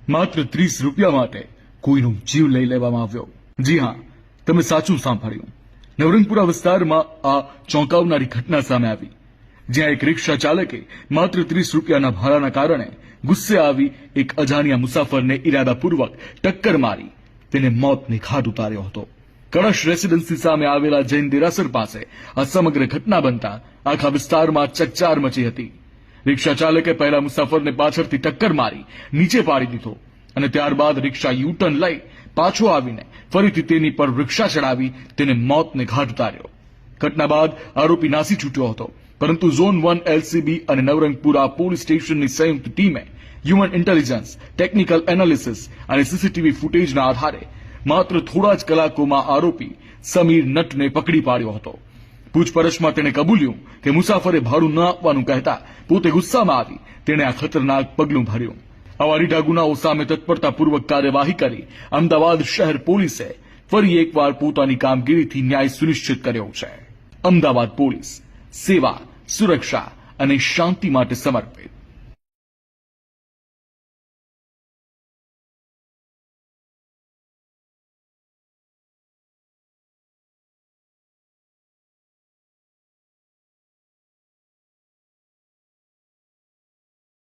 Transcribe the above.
માત્ર 30 રૂપિયા માટે કોઈનો જીવ લઈ લેવામાં આવ્યો। જી હા, તમે સાચું સાંભળ્યું। નવરંગપુરા વિસ્તારમાં આ ચોંકાવનારી ઘટના સામે આવી, જ્યાં એક રિક્ષા ચાલકે માત્ર 30 રૂપિયાના ભાડાના કારણે ગુસ્સે આવી એક અજાણ્યા મુસાફરને ઇરાદાપૂર્વક ટક્કર મારી તેને મોતને ઘાટ ઉતાર્યો હતો। કળશ રેસિડેન્સી સામે આવેલા જૈન દેરાસર પાસે આ સમગ્ર ઘટના બનતા આખા વિસ્તારમાં ચકચાર મચી હતી। રિક્ષા ચાલકે પહેલા મુસાફરને પાછળથી ટક્કર મારી નીચે પાડી દીધો અને ત્યારબાદ રિક્ષા યુટર્ન લઈ પાછો આવીને ફરીથી તેની પર રિક્ષા ચડાવી તેને મોતને ઘાટ ઉતાર્યો। ઘટના બાદ આરોપી નાસી છૂટ્યો હતો, પરંતુ ઝોન 1 એલસીબી અને નવરંગપુરા પોલીસ સ્ટેશનની સંયુક્ત ટીમે હ્યુમન ઇન્ટેલિજન્સ, ટેકનિકલ એનાલિસિસ અને સીસીટીવી ફૂટેજના આધારે માત્ર થોડા જ કલાકોમાં આરોપી સમીર નટને પકડી પાડ્યો હતો। પૂછપરછમાં તેણે કબૂલ્યું કે મુસાફરે ભાડું ન આપવાનું કહેતા પોતે ગુસ્સામાં આવી તેણે આ ખતરનાક પગલું ભર્યું। આવા રીઢા ગુનાઓ સામે તત્પરતાપૂર્વક કાર્યવાહી કરી અમદાવાદ શહેર પોલીસે ફરી એકવાર પોતાની કામગીરીથી ન્યાય સુનિશ્ચિત કર્યો છે। અમદાવાદ પોલીસ સેવા, સુરક્ષા અને શાંતિ માટે સમર્પિત।